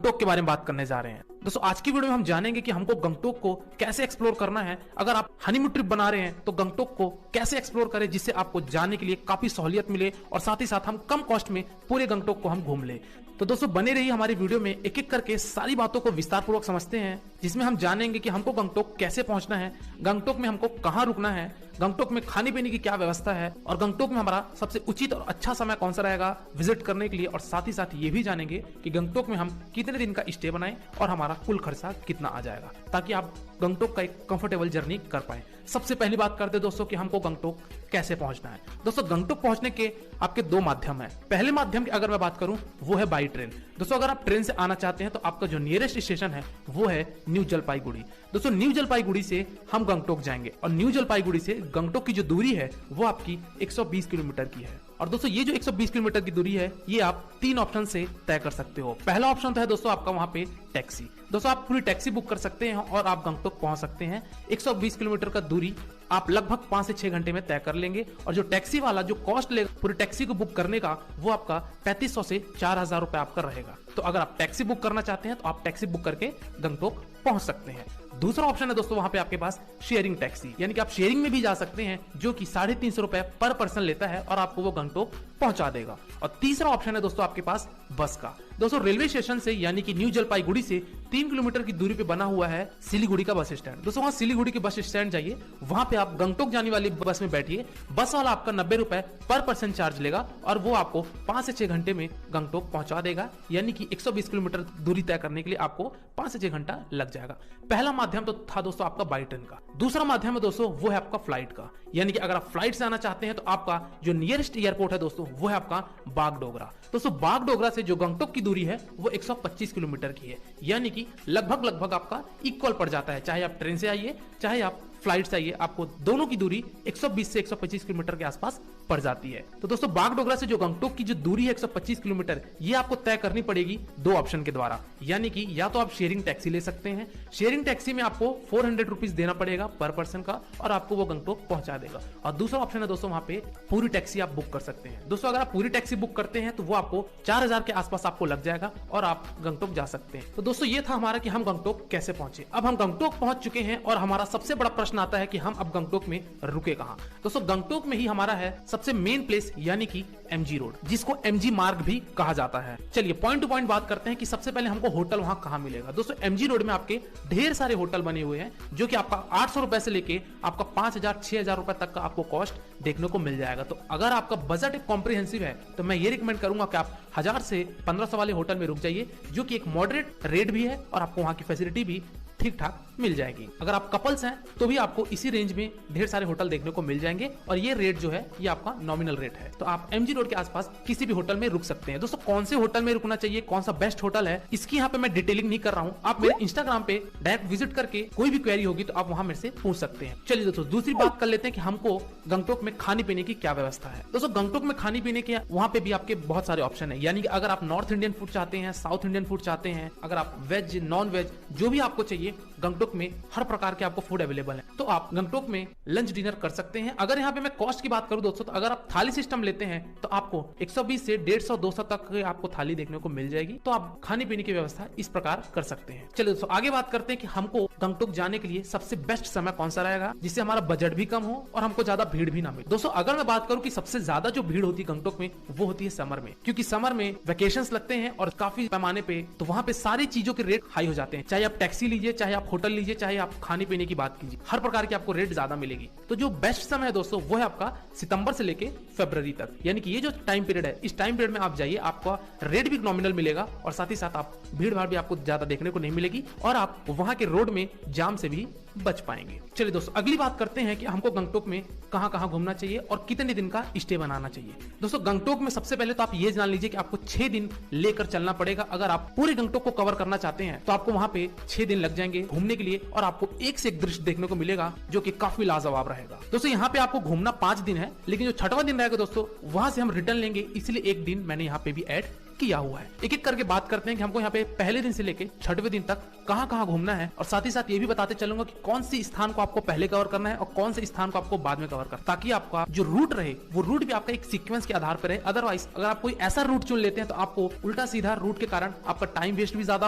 गंगटोक के बारे में बात करने जा रहे हैं। दोस्तों आज की वीडियो में हम जानेंगे कि हमको गंगटोक को कैसे एक्सप्लोर करना है। अगर आप हनीमून ट्रिप बना रहे हैं तो गंगटोक को कैसे एक्सप्लोर करें जिससे आपको जाने के लिए काफी सहूलियत मिले और साथ ही साथ हम कम कॉस्ट में पूरे गंगटोक को हम घूम ले। तो दोस्तों बने रहिए हमारी वीडियो में, एक एक करके सारी बातों को विस्तार पूर्वक समझते हैं, जिसमें हम जानेंगे कि हमको गंगटोक कैसे पहुंचना है, गंगटोक में हमको कहाँ रुकना है, गंगटोक में खाने पीने की क्या व्यवस्था है और गंगटोक में हमारा सबसे उचित और अच्छा समय कौन सा रहेगा विजिट करने के लिए। और साथ ही साथ ये भी जानेंगे कि गंगटोक में हम कितने दिन का स्टे बनाएं और हमारा कुल खर्चा कितना आ जाएगा, ताकि आप गंगटोक का एक कंफर्टेबल जर्नी कर पाए। सबसे पहली बात करते हैं दोस्तों कि हमको गंगटोक कैसे पहुंचना है। दोस्तों गंगटोक पहुंचने के आपके दो माध्यम है। पहले माध्यम की अगर मैं बात करूं वो है बाई ट्रेन। दोस्तों अगर आप ट्रेन से आना चाहते हैं तो आपका जो नियरेस्ट स्टेशन है वो है न्यू जलपाईगुड़ी। दोस्तों न्यू जलपाईगुड़ी से हम गंगटोक जाएंगे और न्यू जलपाईगुड़ी से गंगटोक की जो दूरी है वो आपकी 120 किलोमीटर की है। और दोस्तों ये जो 120 किलोमीटर की दूरी है ये आप तीन ऑप्शन से तय कर सकते हो। पहला ऑप्शन तो है दोस्तों आपका वहां पे टैक्सी। दोस्तों आप पूरी टैक्सी बुक कर सकते हैं और आप गंगटोक पहुंच सकते हैं। 120 किलोमीटर का दूरी आप लगभग 5 से 6 घंटे में तय कर लेंगे और जो टैक्सी वाला जो कॉस्ट लेगा पूरी टैक्सी को बुक करने का वो आपका 3500 से 4000 रुपए आपका रहेगा। तो अगर आप टैक्सी बुक करना चाहते हैं तो आप टैक्सी बुक करके गंगटोक पहुंच सकते हैं। दूसरा ऑप्शन है दोस्तों वहां पे आपके पास शेयरिंग टैक्सी, यानी कि आप शेयरिंग में भी जा सकते हैं जो कि 350 रुपए पर पर्सन लेता है और आपको वो गंगटोक पहुंचा देगा। और तीसरा ऑप्शन है दोस्तों आपके पास बस का। दोस्तों रेलवे स्टेशन से यानी कि न्यू जलपाईगुड़ी से 3 किलोमीटर की दूरी पे बना हुआ है सिलीगुड़ी का बस स्टैंड। दोस्तों वहां सिलीगुड़ी के बस स्टैंड जाइए, वहां पे आप गंगटोक जाने वाली बस में बैठिए। बस वाला आपका 90 रुपए पर पर्सन चार्ज लेगा और वो आपको 5 से 6 घंटे में गंगटोक पहुंचा देगा, यानी कि 120 किलोमीटर दूरी तय करने के लिए आपको 5 से 6 घंटा लग जाएगा। पहला माध्यम तो था दोस्तों आपका बाई ट्रेन का। दूसरा माध्यम है दोस्तों वो है आपका फ्लाइट का, यानी कि अगर आप फ्लाइट से आना चाहते हैं तो आपका जो नियरेस्ट एयरपोर्ट है दोस्तों वो है आपका बागडोगरा। दोस्तों बागडोगरा से जो गंगटोक की दूरी है वो 125 किलोमीटर की है, यानी कि लगभग आपका इक्वल पड़ जाता है। चाहे आप ट्रेन से आइए चाहे आप फ्लाइट से आइए, आपको दोनों की दूरी 120 से 125 किलोमीटर के आसपास पड़ जाती है। तो दोस्तों बागडोगरा से जो गंगटोक की जो दूरी है 125 किलोमीटर, ये आपको तय करनी पड़ेगी दो ऑप्शन के द्वारा, यानी कि या तो आप शेयरिंग टैक्सी ले सकते हैं। शेयरिंग टैक्सी में आपको 400 रुपीज देना पड़ेगा पर पर्सन का और आपको वो गंगटोक पहुंचा देगा। और दूसरा ऑप्शन है दोस्तों वहां पे पूरी टैक्सी आप बुक कर सकते हैं। दोस्तों अगर आप पूरी टैक्सी बुक करते हैं तो वो आपको 4000 के आसपास आपको लग जाएगा और आप गंगटोक जा सकते हैं। तो दोस्तों ये था हमारा कि हम गंगटोक कैसे पहुंचे। अब हम गंगटोक पहुंच चुके हैं और हमारा सबसे बड़ा प्रश्न आता है कि हम अब गंगटोक में रुके कहां। दोस्तों गंगटोक में ही हमारा है सबसे मेन प्लेस, यानी कि एमजी रोड, जिसको एमजी मार्ग भी कहा जाता है। चलिए पॉइंट टू पॉइंट बात करते हैं कि सबसे पहले हमको होटल वहां कहां मिलेगा। दोस्तों एमजी रोड में आपके ढेर सारे होटल बने हुए हैं जो कि आपका 800 रुपए से लेके आपका 5000 6000 रुपए तक का आपको कॉस्ट देखने को मिल जाएगा। तो अगर आपका बजट एक कॉम्प्रिहेंसिव है तो मैं ये रिकमेंड करूंगा कि आप 1000 से 1500 वाले होटल में रुक जाइए, जो कि एक मॉडरेट रेट भी है और आपको वहां की फैसिलिटी भी ठीक ठाक मिल जाएगी। अगर आप कपल्स हैं तो भी आपको इसी रेंज में ढेर सारे होटल देखने को मिल जाएंगे और ये रेट जो है ये आपका नॉमिनल रेट है। तो आप एमजी रोड के आसपास किसी भी होटल में रुक सकते हैं। दोस्तों कौन से होटल में रुकना चाहिए, कौन सा बेस्ट होटल है, इसकी यहाँ पे मैं डिटेलिंग नहीं कर रहा हूँ। आप मेरे इंस्टाग्राम पे डायरेक्ट विजिट करके कोई भी क्वेरी होगी तो आप वहां मेरे से पूछ सकते हैं। चलिए दोस्तों दूसरी बात कर लेते हैं कि हमको गंगटोक में खाने पीने की क्या व्यवस्था है। दोस्तों गंगटोक में खाने पीने के वहां पे भी आपके बहुत सारे ऑप्शन है, यानी कि अगर आप नॉर्थ इंडियन फूड चाहते हैं, साउथ इंडियन फूड चाहते हैं, अगर आप वेज नॉन वेज जो भी आपको चाहिए, गंगटोक में हर प्रकार के आपको फूड अवेलेबल है। तो आप गंगटोक में लंच डिनर कर सकते हैं। अगर यहाँ पे मैं कॉस्ट की बात करूं दोस्तों तो अगर आप थाली सिस्टम लेते हैं तो आपको 120 से 150 200 तक आपको थाली देखने को मिल जाएगी। तो आप खाने पीने की व्यवस्था इस प्रकार कर सकते हैं। चलिए दोस्तों आगे बात करते हैं कि हमको गंगटोक जाने के लिए सबसे बेस्ट समय कौन सा रहेगा जिससे हमारा बजट भी कम हो और हमको ज्यादा भीड़ भी ना मिले। दोस्तों अगर मैं बात करूं कि सबसे ज्यादा जो भीड़ होती है गंगटोक में वो होती है समर में, क्योंकि समर में वेकेशन लगते हैं और काफी पैमाने पे, तो वहां पे सारी चीजों के रेट हाई हो जाते हैं। चाहे आप टैक्सी लीजिए, चाहे आप होटल लीजिए, चाहे आप खाने पीने की बात कीजिए, हर प्रकार की आपको रेट ज्यादा मिलेगी। तो जो बेस्ट समय है दोस्तों वो है आपका सितंबर से लेके फरवरी तक, यानी कि ये जो टाइम पीरियड है इस टाइम पीरियड में आप जाइए, आपका रेट भी नॉमिनल मिलेगा और साथ ही साथ आप भीड़ भाड़ भी आपको ज्यादा देखने को नहीं मिलेगी और आप वहां के रोड में जाम से भी बच पाएंगे। चलिए दोस्तों अगली बात करते हैं कि हमको गंगटोक में कहां घूमना चाहिए और कितने दिन का स्टे बनाना चाहिए। दोस्तों गंगटोक में सबसे पहले तो आप ये जान लीजिए कि आपको 6 दिन लेकर चलना पड़ेगा। अगर आप पूरे गंगटोक को कवर करना चाहते हैं तो आपको वहां पे 6 दिन लग जाएंगे घूमने के लिए और आपको एक से एक दृश्य देखने को मिलेगा जो कि काफी लाजवाब रहेगा। दोस्तों यहाँ पे आपको घूमना 5 दिन है, लेकिन जो 6वां दिन रहेगा दोस्तों वहां से हम रिटर्न लेंगे, इसलिए एक दिन मैंने यहाँ पे भी ऐड किया हुआ है। एक एक करके बात करते हैं कि हमको यहाँ पे पहले दिन से लेके 6वें दिन तक कहाँ कहाँ घूमना है, और साथ ही साथ ये भी बताते चलूंगा कि कौन सी स्थान को आपको पहले कवर करना है और कौन से स्थान को आपको बाद में कवर करना, ताकि आपका जो रूट रहे वो रूट भी आपका एक सीक्वेंस के आधार पर रहे। अदरवाइज अगर आप कोई ऐसा रूट चुन लेते हैं तो आपको उल्टा सीधा रूट के कारण आपका टाइम वेस्ट भी ज्यादा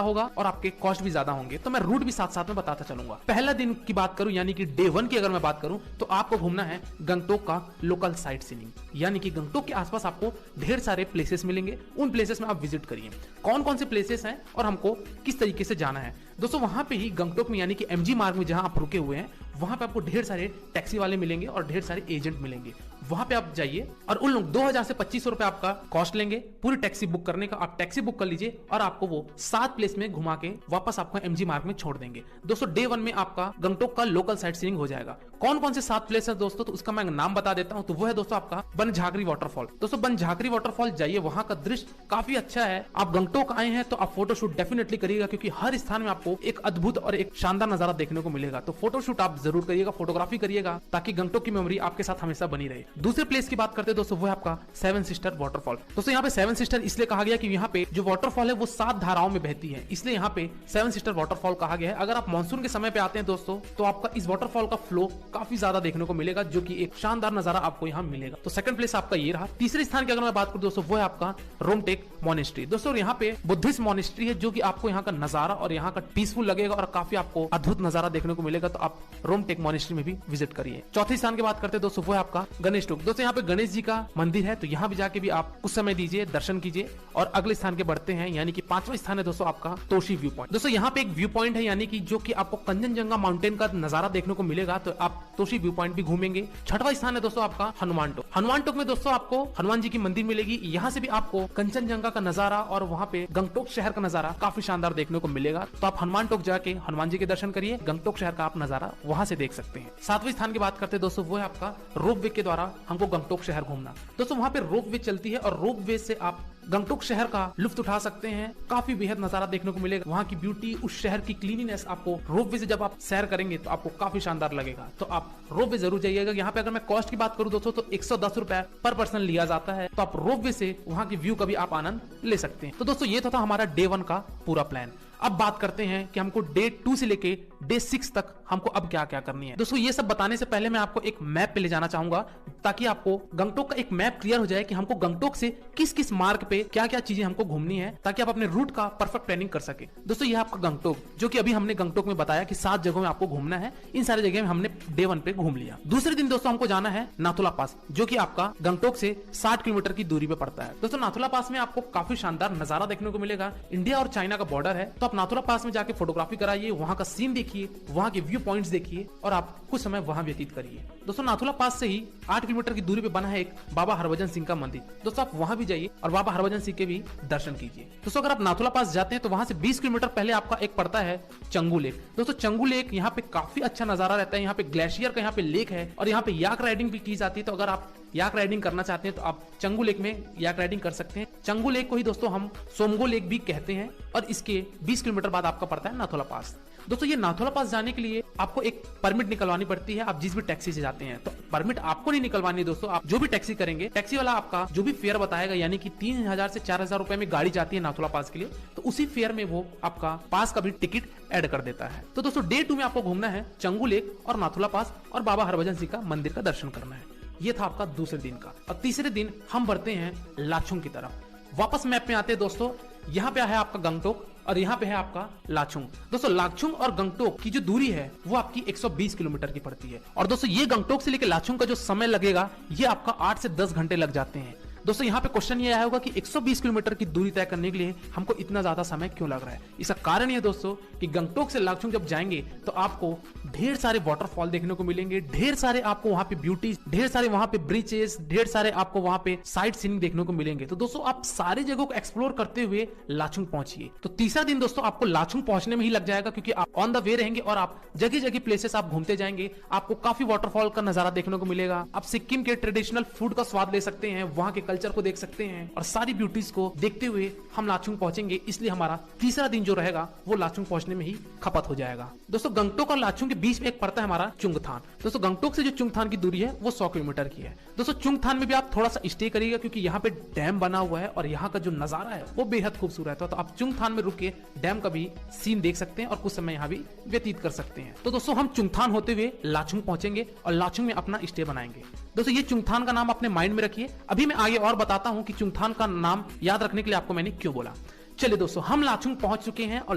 होगा और आपके कॉस्ट भी ज्यादा होंगे। तो मैं रूट भी साथ साथ में बताता चलूंगा। पहला दिन की बात करूं यानी कि डे 1 की अगर मैं बात करूं तो आपको घूमना है गंगटोक का लोकल साइट सीइंग, यानी कि गंगटोक के आसपास आपको ढेर सारे प्लेसेस मिलेंगे। उन प्लेसेस में आप विजिट करिए। कौन कौन से प्लेसेस हैं और हमको किस तरीके से जाना है। दोस्तों वहां पे ही गंगटोक में यानी कि एमजी मार्ग में जहां आप रुके हुए हैं वहां पे आपको ढेर सारे टैक्सी वाले मिलेंगे और ढेर सारे एजेंट मिलेंगे। वहां पे आप जाइए और उन लोग 2000 से 2500 रुपए आपका कॉस्ट लेंगे पूरी टैक्सी बुक करने का। आप टैक्सी बुक कर लीजिए और आपको वो 7 प्लेस में घुमा के वापस आपको एमजी मार्ग में छोड़ देंगे। दोस्तों डे 1 में आपका गंगटोक का लोकल साइट सीइंग हो जाएगा। कौन कौन से 7 प्लेस है दोस्तों, तो उसका मैं नाम बता देता हूं। तो वो है दोस्तों आपका बनझाकरी वाटरफॉल। दोस्तों बनझाकरी वाटरफॉल जाइए, वहां का दृश्य काफी अच्छा है। आप गंगटोक आए हैं तो आप फोटोशूट डेफिनेटली करिएगा, क्योंकि हर स्थान में आपको एक अद्भुत और एक शानदार नजारा देखने को मिलेगा। तो फोटोशूट आप जरूर करिएगा, फोटोग्राफी करिएगा, ताकि गंगटोक की मेमोरी आपके साथ हमेशा बनी रहे। दूसरे प्लेस की बात करते हैं दोस्तों, वो है आपका 7 सिस्टर वाटरफॉल। दोस्तों यहाँ पे 7 सिस्टर इसलिए कहा गया कि यहाँ पे जो वाटरफॉल है वो 7 धाराओं में बहती है, इसलिए यहाँ पे 7 सिस्टर वाटरफॉल कहा गया है। अगर आप मानसून के समय पे आते हैं दोस्तों तो आपका इस वाटरफॉल का फ्लो काफी ज्यादा देखने को मिलेगा, जो कि एक शानदार नजारा आपको यहाँ मिलेगा। तो सेकंड प्लेस आपका ये रहा। तीसरे स्थान की अगर मैं बात करूं दोस्तों, वो है आपका रोमटेक मॉनेस्ट्री। दोस्तों यहाँ पे बुद्धिस्ट मॉनेस्ट्री है, जो कि आपको यहाँ का नजारा और यहाँ का पीसफुल लगेगा और काफी आपको अद्भुत नजारा देखने को मिलेगा। तो आप रोमटेक मॉनेस्ट्री में भी विजिट करिए। चौथे स्थान की बात करते हैं दोस्तों, वो है आपका गणेश टोक। दोस्तों यहाँ पे गणेश जी का मंदिर है, तो यहाँ भी जाके भी आप कुछ समय दीजिए, दर्शन कीजिए। और अगले स्थान के बढ़ते हैं, यानी कि 5वां स्थान है दोस्तों आपका तोशी व्यू पॉइंट। दोस्तों यहाँ पे एक व्यू पॉइंट है, यानी कि जो कि आपको कंचनजंगा माउंटेन का नजारा देखने को मिलेगा, तो आप तोशी व्यू पॉइंट भी घूमेंगे। 6वां स्थान है दोस्तों आपका हनुमान टोक। हनुमान टोक में दोस्तों आपको हनुमान जी की मंदिर मिलेगी। यहाँ से भी आपको कंचनजंगा का नजारा और वहाँ पे गंगटोक शहर का नजारा काफी शानदार देखने को मिलेगा। तो आप हनुमान टोक जाके हनुमान जी के दर्शन करिए, गंगटोक शहर का आप नजारा वहां से देख सकते हैं। 7वें स्थान की बात करते हैं दोस्तों, वो है आपका रोप वे के द्वारा हमको गंगटोक शहर घूमना। दोस्तों वहां पे रोप वे चलती है और रोप वे से आप गंगटोक शहर का लुत्फ उठा सकते हैं। काफी बेहद नजारा देखने को मिलेगा। वहाँ की ब्यूटी, उस शहर की क्लीनिनेस आपको रोप वे से जब आप सैर करेंगे तो आपको काफी शानदार लगेगा। तो आप रोप वे जरूर जाइएगा। यहाँ पे अगर मैं कॉस्ट की बात करूँ दोस्तों तो 110 रुपए पर पर्सन लिया जाता है। तो आप रोप वे से वहाँ की व्यू का भी आप आनंद ले सकते हैं। तो दोस्तों ये तो था हमारा डे 1 का पूरा प्लान। अब बात करते हैं कि हमको डे 2 से लेके डे 6 तक हमको अब क्या क्या करनी है। दोस्तों ये सब बताने से पहले मैं आपको एक मैप पे ले जाना चाहूंगा, ताकि आपको गंगटोक का एक मैप क्लियर हो जाए कि हमको गंगटोक से किस किस मार्ग पे क्या क्या चीजें हमको घूमनी है, ताकि आप अपने रूट का परफेक्ट प्लानिंग कर सके। दोस्तों ये आपका गंगटोक, जो कि अभी हमने गंगटोक में बताया कि 7 जगहों में आपको घूमना है। इन सारी जगह में हमने डे 1 पे घूम लिया। दूसरे दिन दोस्तों हमको जाना है नाथुला पास, जो कि आपका गंगटोक से 60 किलोमीटर की दूरी पे पड़ता है। दोस्तों नाथुला पास में आपको काफी शानदार नजारा देखने को मिलेगा। इंडिया और चाइना का बॉर्डर है, तो आप नाथुला पास में जाके फोटोग्राफी कराइए, वहां का सीन देखिए, वहां के व्यू पॉइंट्स देखिए और आप कुछ समय वहां व्यतीत करिए। दोस्तों नाथुला पास से ही 8 किलोमीटर की दूरी पे बना है एक बाबा हरभजन सिंह का मंदिर। दोस्तों आप वहां भी जाइए और बाबा हरभजन सिंह के भी दर्शन कीजिए। दोस्तों अगर आप नाथुला पास जाते हैं तो वहां से 20 किलोमीटर पहले आपका एक पड़ता है चंगू लेक। दोस्तों चंगू लेक यहाँ पे काफी अच्छा नजारा रहता है। यहाँ पे ग्लेशियर का यहाँ पे लेक है और यहाँ पे याक राइडिंग भी की जाती है। तो अगर आप याक राइडिंग करना चाहते हैं तो आप चंगू लेक में याक राइडिंग कर सकते हैं। चंगू लेक को ही दोस्तों हम सोमगो लेक भी कहते हैं और इसके 20 किलोमीटर बाद आपका पड़ता है नाथुला पास। दोस्तों ये नाथुला पास जाने के लिए आपको एक परमिट निकलवानी पड़ती है। आप जिस भी टैक्सी से जाते हैं तो परमिट आपको नहीं निकलवानी है दोस्तों। आप जो भी टैक्सी करेंगे, टैक्सी वाला आपका जो भी फेयर बताएगा, यानी कि 3000 से 4000 रुपए में गाड़ी जाती है नाथुला पास के लिए, तो उसी फेयर में वो आपका पास का भी टिकट ऐड कर देता है। तो दोस्तों डे 2 में आपको घूमना है चंगू लेक और नाथुला पास और बाबा हरभजन सिंह का मंदिर का दर्शन करना है। ये था आपका दूसरे दिन का। और तीसरे दिन हम बढ़ते हैं लाचुंग की तरफ। वापस मैप में आते हैं दोस्तों, यहाँ पे है आपका गंगटोक और यहाँ पे है आपका लाचुंग। दोस्तों लाचुंग और गंगटोक की जो दूरी है वो आपकी 120 किलोमीटर की पड़ती है। और दोस्तों ये गंगटोक से लेकर लाचुंग का जो समय लगेगा ये आपका 8 से 10 घंटे लग जाते हैं। दोस्तों यहाँ पे क्वेश्चन ये आया होगा कि 120 किलोमीटर की दूरी तय करने के लिए हमको इतना ज्यादा समय क्यों लग रहा है। इसका कारण ये दोस्तों कि गंगटोक से लाचुंग जब जाएंगे तो आपको ढेर सारे वाटरफॉल देखने को मिलेंगे, ढेर सारे आपको वहां पे ब्यूटी, ढेर सारे वहां पे ब्रिजेस, ढेर सारे आपको वहां पे साइट सीइंग देखने को मिलेंगे। तो दोस्तों आप सारी जगहों को एक्सप्लोर करते हुए लाचुंग पहुंचिए। तो तीसरा दिन दोस्तों आपको लाचुंग पहुंचने में ही लग जाएगा, क्योंकि आप ऑन द वे रहेंगे और आप जगह जगह प्लेसेस आप घूमते जाएंगे। आपको काफी वाटरफॉल का नजारा देखने को मिलेगा। आप सिक्किम के ट्रेडिशनल फूड का स्वाद ले सकते हैं, वहां के कल्चर को देख सकते हैं और सारी ब्यूटीज को देखते हुए हम लाचुंग पहुंचेंगे। इसलिए हमारा तीसरा दिन जो रहेगा वो लाचुंग पहुंचने में ही खपत हो जाएगा। दोस्तों गंगटोक और लाचुंग के बीच में एक पड़ता है हमारा चुंगथान। दोस्तों गंगटोक से जो चुंगथान की दूरी है वो 100 किलोमीटर की है। दोस्तों चुंगथान में भी आप थोड़ा सा स्टे करिएगा क्योंकि यहाँ पे डैम बना हुआ है और यहाँ का जो नजारा है वो बेहद खूबसूरत है। तो आप चुंगथान में रुक के डैम का भी सीन देख सकते हैं और कुछ समय यहाँ भी व्यतीत कर सकते हैं। तो दोस्तों हम चुंगथान होते हुए लाचुंग पहुंचेंगे और लाचुंग में अपना स्टे बनाएंगे। दोस्तों ये चुंगथान का नाम अपने माइंड में रखिए। अभी मैं आगे और बताता हूं कि चुंगथान का नाम याद रखने के लिए आपको मैंने क्यों बोला। चलिए दोस्तों हम लाचुंग पहुंच चुके हैं और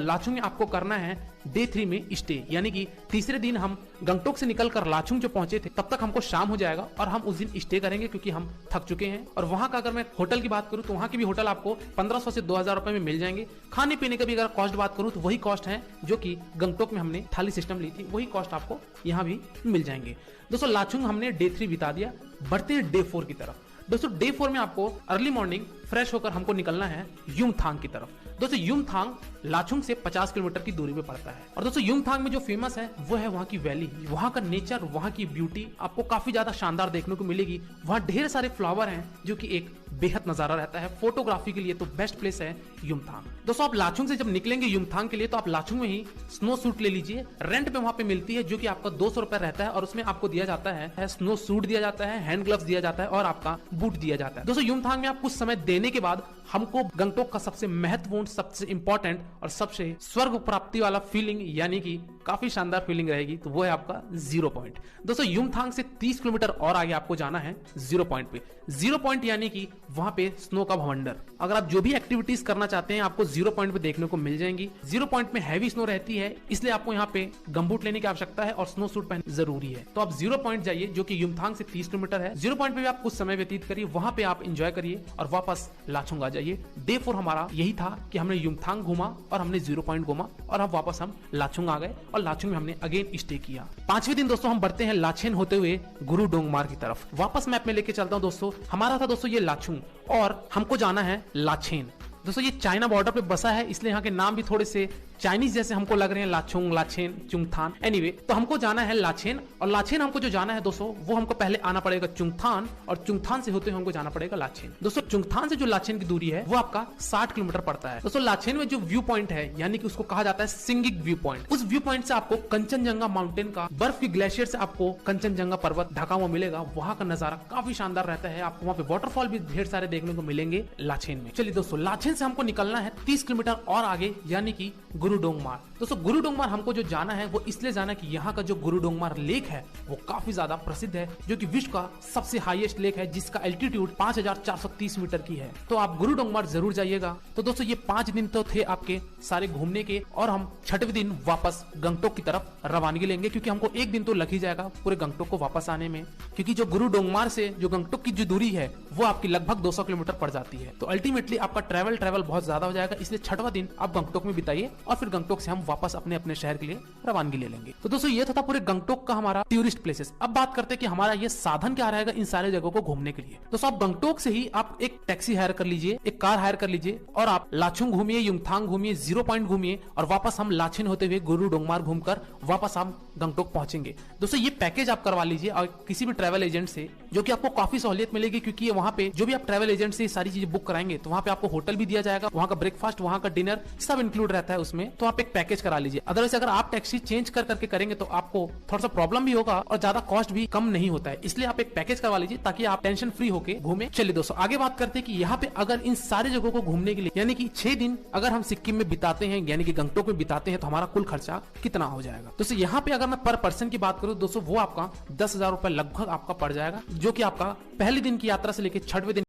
लाचुंग में आपको करना है डे 3 में स्टे, यानी कि तीसरे दिन हम गंगटोक से निकलकर लाचुंग जो पहुंचे थे तब तक हमको शाम हो जाएगा और हम उस दिन स्टे करेंगे क्योंकि हम थक चुके हैं। और वहां का अगर मैं होटल की बात करूं तो वहां की भी होटल आपको 1500 से 2000 रुपए में मिल जाएंगे। खाने पीने का भी अगर कॉस्ट बात करूं तो वही कॉस्ट है जो कि गंगटोक में हमने थाली सिस्टम ली थी, वही कॉस्ट आपको यहाँ भी मिल जाएंगे। दोस्तों लाचुंग हमने डे 3 बिता दिया, बढ़ते हैं डे 4 की तरफ। दोस्तों डे 4 में आपको अर्ली मॉर्निंग फ्रेश होकर हमको निकलना है युमथांग की तरफ। दोस्तों युमथांग लाचुंग से 50 किलोमीटर की दूरी पे पड़ता है और दोस्तों युमथांग में जो फेमस है वो है वहाँ की वैली, वहाँ का नेचर, वहाँ की ब्यूटी आपको काफी ज्यादा शानदार देखने को मिलेगी। वहाँ ढेर सारे फ्लावर हैं जो कि एक बेहद नजारा रहता है फोटोग्राफी के लिए, तो बेस्ट प्लेस है युमथांग। दोस्तों आप लाचुंग से जब निकलेंगे युमथांग के लिए तो आप लाचुंग में ही स्नो सूट ले लीजिए, रेंट पे वहाँ पे मिलती है जो कि आपका 200 रुपए रहता है और उसमें आपको दिया जाता है स्नो सूट दिया जाता है, हैंड ग्लव्स दिया जाता है और आपका बूट दिया जाता है। दोस्तों युमथांग में आप कुछ समय देने के बाद हमको गंगटोक का सबसे महत्वपूर्ण, सबसे इंपॉर्टेंट और सबसे स्वर्ग प्राप्ति वाला फीलिंग यानी कि काफी शानदार फीलिंग रहेगी, तो वो है आपका 0 पॉइंट। दोस्तों युमथांग से 30 किलोमीटर और आगे आपको जाना है 0 पॉइंट पे। 0 पॉइंट यानी कि वहां पे स्नो का भवंडर, अगर आप जो भी एक्टिविटीज करना चाहते हैं आपको 0 पॉइंट पे देखने को मिल जाएंगी। 0 पॉइंट में हैवी स्नो रहती है इसलिए आपको यहाँ पे गमबूट लेने की आवश्यकता है और स्नो सूट पहनना जरूरी है। तो आप 0 पॉइंट जाइए जो कि युमथांग से 30 किलोमीटर है। 0 पॉइंट पे भी आप कुछ समय व्यतीत करिए, वहां पे आप एंजॉय करिए और वापस लाचुंग आ जाइए। डे 4 हमारा यही था कि हमने युमथांग घूमा और हमने 0 पॉइंट घूमा और हम वापस लाचुंग आ गए और लाचुंग में हमने अगेन स्टे किया। 5वें दिन दोस्तों हम बढ़ते हैं लाचेन होते हुए गुरु डोंगमार की तरफ। वापस मैप में लेके चलता हूं दोस्तों। हमारा था दोस्तों ये लाचुंग और हमको जाना है लाचेन। दोस्तों ये चाइना बॉर्डर पे बसा है इसलिए यहाँ के नाम भी थोड़े से चाइनीज जैसे हमको लग रहे हैं, लाचुंग, लाचेन, चुंगथान। एनीवे तो हमको जाना है लाचेन और लाचेन हमको जो जाना है दोस्तों वो हमको पहले आना पड़ेगा चुंगथान और चुंगथान से होते हुए हमको जाना पड़ेगा लाचेन। दोस्तों चुंगथान से जो लाचेन की दूरी है वो आपका 60 किलोमीटर पड़ता है। दोस्तों लाचेन में जो व्यू पॉइंट है यानी कि उसको कहा जाता है सिंगिक व्यू पॉइंट, उस व्यू पॉइंट से आपको कंचनजंगा माउंटेन का, बर्फ की ग्लेशियर से आपको कंचनजंगा पर्वत ढका हुआ मिलेगा। वहाँ का नजारा काफी शानदार रहता है, आपको वहाँ पे वाटरफॉल भी ढेर सारे देखने को मिलेंगे लाचेन में। चलिए दोस्तों लाचेन से हमको निकलना है 30 किलोमीटर और आगे यानी कि गुरु डोंगमार। दोस्तों गुरु डोंगमार हमको जो जाना है वो इसलिए जाना है कि यहाँ का जो गुरु डोंगमार लेक है वो काफी ज्यादा प्रसिद्ध है, जो कि विश्व का सबसे हाईएस्ट लेक है जिसका एल्टीट्यूड 5430 मीटर की है। तो आप गुरु डोंगमार जरूर जाइएगा। तो दोस्तों ये 5 दिन तो थे आपके सारे घूमने के और हम 6वें दिन वापस गंगटोक की तरफ रवानगी लेंगे क्योंकि हमको एक दिन तो लग ही जाएगा पूरे गंगटोक को वापस आने में, क्योंकि जो गुरु डोंगमार से जो गंगटोक की जो दूरी है वो आपकी लगभग 200 किलोमीटर पड़ जाती है। तो अल्टीमेटली आपका ट्रैवल बहुत ज्यादा हो जाएगा, इसलिए 6वां दिन आप गंगटोक में बिताइए और फिर गंगटोक से हम वापस अपने अपने शहर के लिए रवानगी ले लेंगे। तो दोस्तों ये था पूरे गंगटोक का हमारा टूरिस्ट प्लेसेस। अब बात करते हैं कि हमारा ये साधन क्या रहेगा इन सारे जगहों को घूमने के लिए। दोस्तों आप गंगटोक से ही आप एक टैक्सी हायर कर लीजिए, एक कार हायर कर लीजिए और आप लाचुंग घूमिए, युमथांग घूमिए, 0 पॉइंट घूमिए और वापस हम लाचेन होते हुए गुरु डोंगमार घूमकर वापस हम गंगटोक पहुंचेंगे। दोस्तों ये पैकेज आप करवा लीजिए और किसी भी ट्रैवल एजेंट से, जो कि आपको काफी सहूलियत मिलेगी क्योंकि वहाँ पे जो भी आप ट्रैवल एजेंट से सारी चीजें बुक कराएंगे तो वहाँ पे आपको होटल भी दिया जाएगा, वहाँ का ब्रेकफास्ट, वहाँ का डिनर सब इंक्लूड रहता है उसमें। तो आप एक पैकेज करा लीजिए। अदरवाइज अगर आप टैक्सी चेंज करके करेंगे तो आपको थोड़ा सा प्रॉब्लम भी होगा और ज्यादा कॉस्ट भी कम नहीं होता है, इसलिए आप एक पैकेज करवा लीजिए ताकि आप टेंशन फ्री होके घूमे। चलिए दोस्तों आगे बात करते हैं कि यहाँ पे अगर इन सारी जगहों को घूमने के लिए यानी कि 6 दिन अगर हम सिक्किम में बिताते हैं यानी कि गंगटोक में बिताते हैं तो हमारा कुल खर्चा कितना हो जाएगा। दोस्तों यहाँ पे अगर मैं पर पर्सन की बात करूँ दोस्तों वो आपका 10,000 रुपए लगभग आपका पड़ जाएगा, जो कि आपका पहले दिन की यात्रा से लेकर 6वें दिन